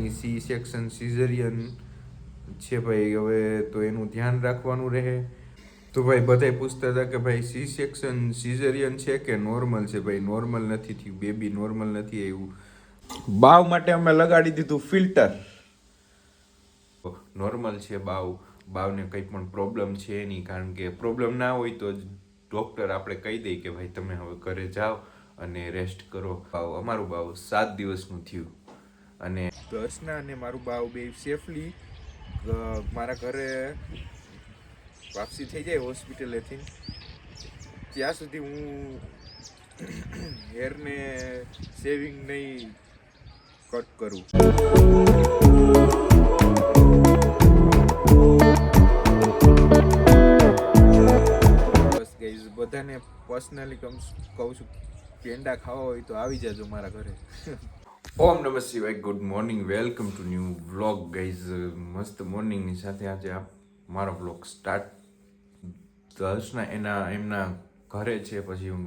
ભાઈની C section caesarean છે ભાઈ, હવે તો એનું ધ્યાન રાખવાનું રહે. તો ભાઈ બધાય પૂછતા હતા કે ભાઈ સી સેક્શન સિઝેરિયન છે કે નોર્મલ છે. ભાઈ નોર્મલ નથી થયું, બેબી નોર્મલ નથી આવ્યું. બાવ માટે અમે લગાડી દીધું ફિલ્ટર. નોર્મલ છે બાવને કંઈ પણ પ્રોબ્લેમ છે નહીં, કારણ કે પ્રોબ્લેમ ના હોય તો ડૉક્ટર આપણે કહી દઈએ કે ભાઈ તમે હવે ઘરે જાઓ અને રેસ્ટ કરો. અમારું બાવ 7 દિવસનું થયું અને દર્શના અને મારું બાવ બે સેફલી મારા ઘરે વાપસી થઈ જાય હોસ્પિટલેથી, ત્યાં સુધી હું હેરને શેવિંગ નહીં કટ કરું. બધાને પર્સનલી કહું છું, પેંડા ખાવા હોય તો આવી જાજો મારા ઘરે. ઓમ નમઃ શિવાય. Good morning, welcome to new vlog guys. મસ્ત મોર્નિંગની સાથે આજે મારો વ્લોગ સ્ટાર્ટ. દર્શના એમના ઘરે છે, પછી હું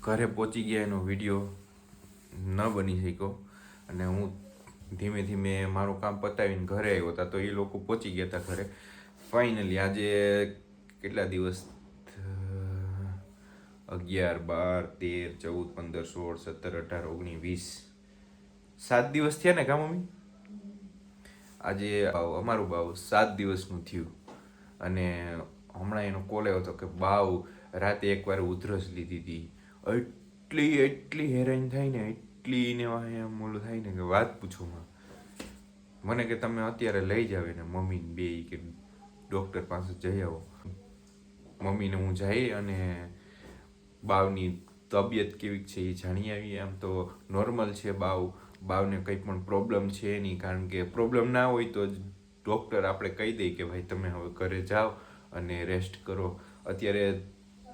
ઘરે પહોંચી ગયા, એનો વિડીયો ન બની શક્યો અને હું ધીમે ધીમે મારું કામ પતાવીને ઘરે આવ્યો હતા, તો એ લોકો પહોંચી ગયા હતા ઘરે. ફાઇનલી આજે કેટલા દિવસ, 11, 12, 13, 14, 15, 16, 17, 18, 19, 20 7 દિવસ થયા ને કા મમ્મી? આજે અમારું બાવ 7 દિવસનું થયું અને હમણાં એનો કોલ આવ્યો હતો કે બાવ રાતે એકવાર ઉધરસ લીધી હતી. એટલી હેરાન થાય ને, એટલી એને એમ ઓલું થાય ને કે વાત પૂછો માં. મને કે તમે અત્યારે લઈ જાવ ને મમ્મીને બે કે ડૉક્ટર પાસે જઈ આવો. મમ્મીને હું જઈ અને બાવની તબિયત કેવી છે એ જાણી આવી. આમ તો નોર્મલ છે બાવને કંઈ પણ પ્રોબ્લેમ છે નહીં, કારણ કે પ્રોબ્લેમ ના હોય તો ડૉક્ટર આપણે કહી દઈએ કે ભાઈ તમે હવે ઘરે જાઓ અને રેસ્ટ કરો. અત્યારે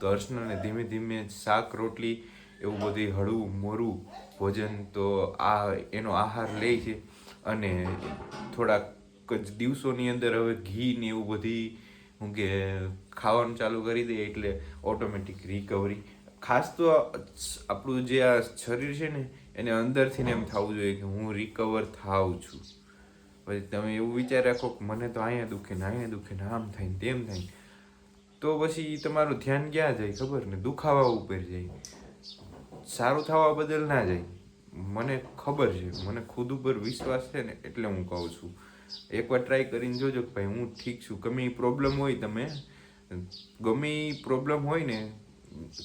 દર્શનને ધીમે ધીમે શાક રોટલી એવું બધું હળવું મોરું ભોજન તો એનો આહાર લે છે અને થોડાક જ દિવસોની અંદર હવે ઘી ને એવું બધી હું કે ખાવાનું ચાલુ કરી દે એટલે ઓટોમેટિક રિકવરી. ખાસ તો આપણું જે આ શરીર છે ને એને અંદરથી એમ થવું જોઈએ કે હું રિકવર થાઉં છું. પછી તમે એવું વિચાર રાખો કે મને તો અહીંયા દુખે ને અહીંયા દુખે ને આમ થાય ને તેમ થાય, તો પછી તમારું ધ્યાન ક્યાં જાય ખબર ને? દુખાવા ઉપર જાય, સારું થવા બદલ ના જાય. મને ખબર છે, મને ખુદ ઉપર વિશ્વાસ છે ને, એટલે હું કહું છું. એકવાર ટ્રાય કરીને જોજો કે ભાઈ હું ઠીક છું. ગમે એ પ્રોબ્લેમ હોય, ગમે એ પ્રોબ્લેમ હોય ને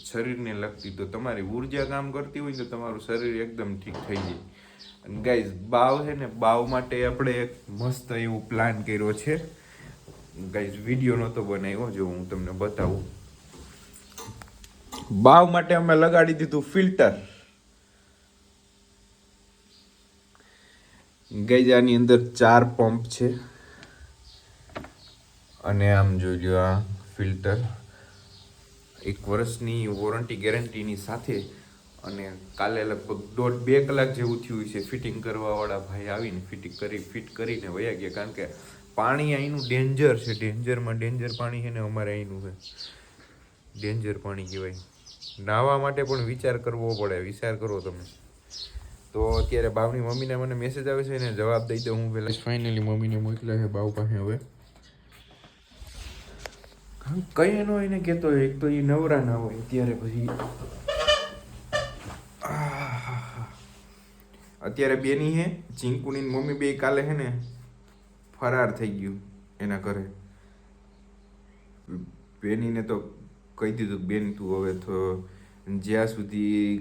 શરીરને લગતી, તો તમારી ઉર્જા કામ કરતી હોય તો તમારું શરીર એકદમ ઠીક થઈ જાય. અને ગાઈઝ બાવ છે ને, બાવ માટે આપણે એક મસ્ત એવો પ્લાન કર્યો છે. ગાઈઝ વિડીયો નહોતો બનાવ્યો, જો હું તમને બતાવું. બાવ માટે અમે લગાડી દીધું ફિલ્ટર. ગાઈઝ આની અંદર 4 પંપ છે અને આમ જોઈ લો આ ફિલ્ટર 1 વર્ષની વોરંટી ગેરંટીની સાથે. અને કાલે લગભગ 1.5-2 કલાક જેવું થયું છે. ફિટિંગ કરવાવાળા ભાઈ આવીને ફિટ કરીને વયા ગયા, કારણ કે પાણી અહીંનું ડેન્જર છે. ડેન્જરમાં ડેન્જર પાણી છે ને અમારે અહીંનું છે, ડેન્જર પાણી કહેવાય. નાહવા માટે પણ વિચાર કરવો પડે. વિચાર કરો તમે. તો અત્યારે બાવની મમ્મીને મને મેસેજ આવે છે, એને જવાબ દઈ દઉં હું પહેલાં. ફાઇનલી મમ્મીને મોકલ્યા છે બાવ પાસે. હવે કઈ એનો એને કહેતો હોય, એક તો એ નવરા ના હોય ત્યારે. પછી અત્યારે બેની હે ચીંકુની મમ્મી બે કાલે હે ને ફરાર થઈ ગયું એના ઘરે. બેનીને તો કહી દીધું બેન તું હવે તો જ્યાં સુધી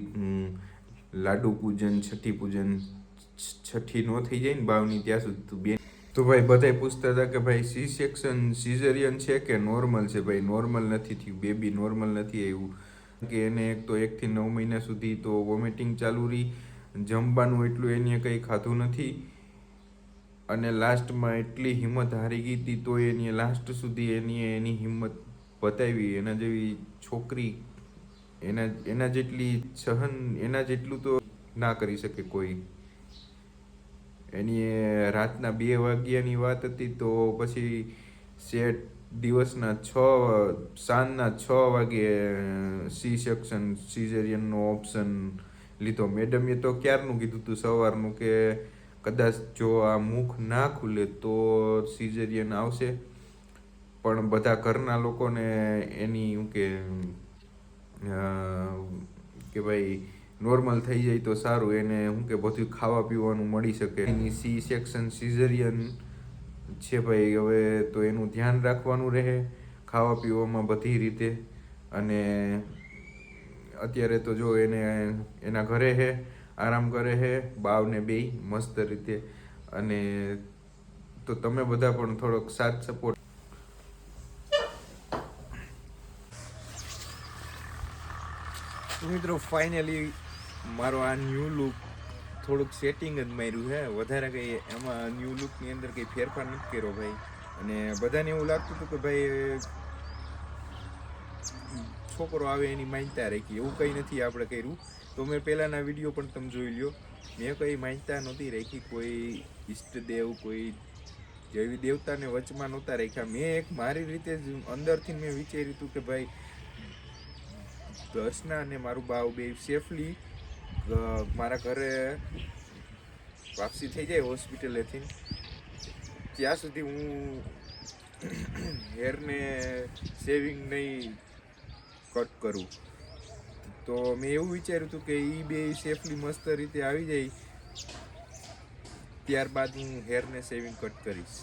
લાડુ પૂજન છઠ્ઠી નો થઈ જાય ને બાવની, ત્યાં સુધી તું બેન. તો ભાઈ બધાય પૂછતા હતા કે ભાઈ સી સેક્શન સિઝેરિયન છે કે નોર્મલ છે. ભાઈ નોર્મલ નથી થયું, બેબી નોર્મલ નથી આવ્યું. કે એને એક તો 1 થી 9 મહિના સુધી તો વોમિટિંગ ચાલુ રહી, જમવાનું એટલું એને કંઈ ખાધું નથી અને લાસ્ટમાં એટલી હિંમત હારી ગઈ હતી તો એની લાસ્ટ સુધી એની હિંમત બતાવી. એના જેવી છોકરી, એના જેટલું તો ના કરી શકે કોઈ. એની રાતના 2 વાગ્યાની વાત હતી, તો પછી સેટ દિવસના સાંજના 6 વાગે સી સેક્શન સિઝેરિયનનો ઓપ્શન લીધો. મેડમે તો ક્યારનું કીધું હતું સવારનું કે કદાચ જો આ મુખ ના ખુલે તો સિઝેરિયન આવશે, પણ બધા ઘરના લોકોને એની શું કે ભાઈ નોર્મલ થઈ જાય તો સારું, એને શું કે બધું ખાવા પીવાનું મળી શકે. એની સી સેક્શન સિઝેરિયન છે ભાઈ. હવે તો એનું ધ્યાન રાખવાનું રહે ખાવા પીવામાં બધી રીતે. અને અત્યારે તો જો એને એના ઘરે હે, આરામ કરે હે બાવને બેય મસ્ત રીતે. અને તો તમે બધા પણ થોડોક સાથ સપોર્ટ. મિત્રો ફાઇનલી મારો આ ન્યૂ લુક થોડુંક સેટિંગ જ માર્યું છે, વધારે કંઈ એમાં ન્યૂ લુકની અંદર કંઈ ફેરફાર નથી કર્યો ભાઈ. અને બધાને એવું લાગતું હતું કે ભાઈ છોકરો આવે એની માન્યતા રાખી, એવું કંઈ નથી આપણે કર્યું. તો મેં પહેલાંના વિડીયો પણ તમે જોઈ લ્યો, મેં કંઈ માન્યતા નહોતી રાખી, કોઈ ઈષ્ટદેવ કોઈ દેવી દેવતાને વચમાં નહોતા રાખ્યા. મેં એક મારી રીતે જ અંદરથી મેં વિચાર્યું હતું કે ભાઈ દર્શના અને મારું બાવ બે સેફલી મારા ઘરે વાપસી થઈ જાય હોસ્પિટલેથી, ત્યાં સુધી હું હેરને સેવિંગ નહીં કટ કરું. તો મેં એવું વિચાર્યું હતું કે એ બે સેફલી મસ્ત રીતે આવી જાય, ત્યારબાદ હું હેરને સેવિંગ કટ કરીશ,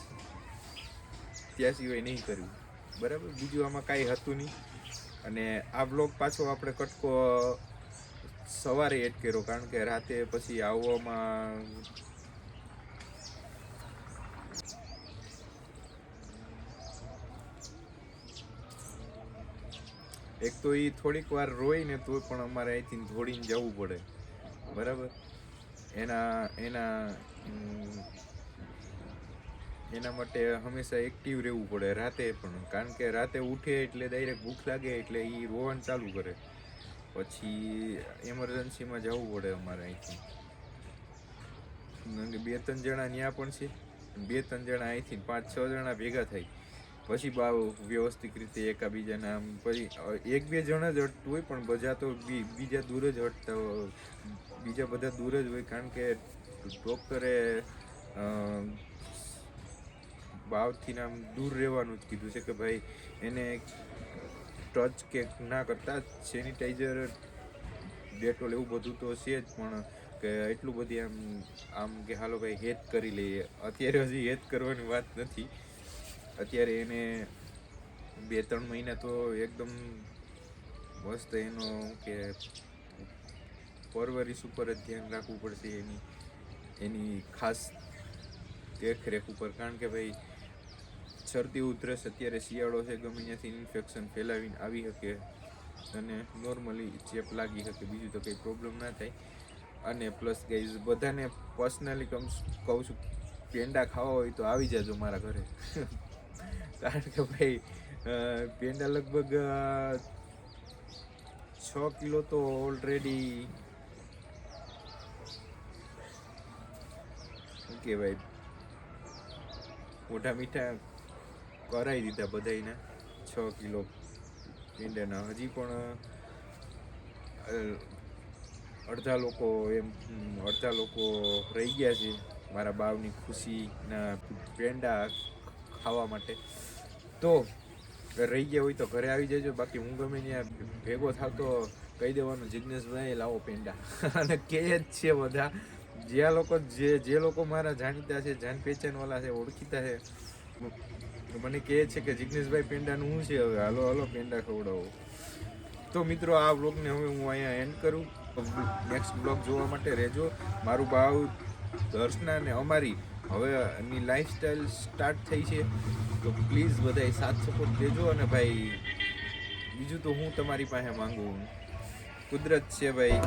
ત્યાં સિવાય નહીં કર્યું. બરાબર, બીજું આમાં કાંઈ હતું નહીં. અને આ બ્લોગ પાછો આપણે કટકો સવારે એડ કર્યો, કારણ કે રાતે પછી આવવામાં એક તો એ થોડીક વાર રોય ને તો પણ અમારે અહીંથી દોડીને જવું પડે. બરાબર, એના માટે હંમેશા એક્ટિવ રહેવું પડે રાતે પણ, કારણ કે રાતે ઉઠે એટલે ડાયરેક્ટ ભૂખ લાગે એટલે એ રોવાનું ચાલુ કરે, પછી એમરજન્સીમાં જવું પડે અમારે અહીંથી. 2-3 જણા ત્યાં પણ છે, 2-3 જણા અહીંથી 5-6 જણા ભેગા થાય પછી બાવ વ્યવસ્થિત રીતે એકાબીજાના પછી 1-2 જણા જ હટતું હોય, પણ બધા તો બીજા દૂર જ હટતા હોય, બીજા બધા દૂર જ હોય. કારણ કે ડૉક્ટરે બાવથી આમ દૂર રહેવાનું જ કીધું છે કે ભાઈ એને ટચ કે ના કરતા, સેનિટાઈઝર ડેટોલ એવું બધું તો છે જ, પણ કે એટલું બધી આમ કે હાલો ભાઈ હેત કરી લઈએ. અત્યારે હજી હેત કરવાની વાત નથી, અત્યારે એને 2-3 મહિના તો એકદમ મસ્ત એનો કે પરવરિશ ઉપર જ ધ્યાન રાખવું પડશે, એની ખાસ દેખરેખ ઉપર. કારણ કે ભાઈ શરદી ઉધરસ અત્યારે શિયાળો છે, ગમે ત્યાંથી ઇન્ફેક્શન ફેલાવીને આવી શકે અને નોર્મલી ચેપ લાગી શકે, બીજું તો કંઈ પ્રોબ્લેમ ના થાય. અને પ્લસ ગાઈઝ બધાને પર્સનલી કહું છું, પેંડા ખાવા હોય તો આવી જાજો મારા ઘરે. કારણ કે ભાઈ પેંડા લગભગ 6 કિલો તો ઓલરેડી શું કહેવાય મોટા મીઠા કરાવી દીધા બધાના 6 કિલો પેંડાના. હજી પણ અડધા લોકો રહી ગયા છે મારા બાવની ખુશીના પેંડા ખાવા માટે. તો રહી ગયા હોય તો ઘરે આવી જજો, બાકી હું ગમે ત્યાં ભેગો થતો કહી દેવાનું જિગ્નેશભાઈ લાવો પેંડા. અને કહે જ છે બધા જે લોકો મારા જાણીતા છે, જાન પહેચાનવાળા છે, ઓળખીતા છે, મને કહે છે કે જિગ્નેશભાઈ પેંડાનું શું છે, હવે હાલો પેંડા ખવડાવો. તો મિત્રો આ વ્લોગને હવે હું અહીંયા એન્ડ કરું. નેક્સ્ટ બ્લોગ જોવા માટે રહેજો. મારું બાવ દર્શના ને અમારી હવે એની લાઈફસ્ટાઈલ સ્ટાર્ટ થઈ છે, તો પ્લીઝ બધાય સાથ સપોર્ટ દેજો. અને ભાઈ બીજું તો હું તમારી પાસે માંગુ, કુદરત છે ભાઈ.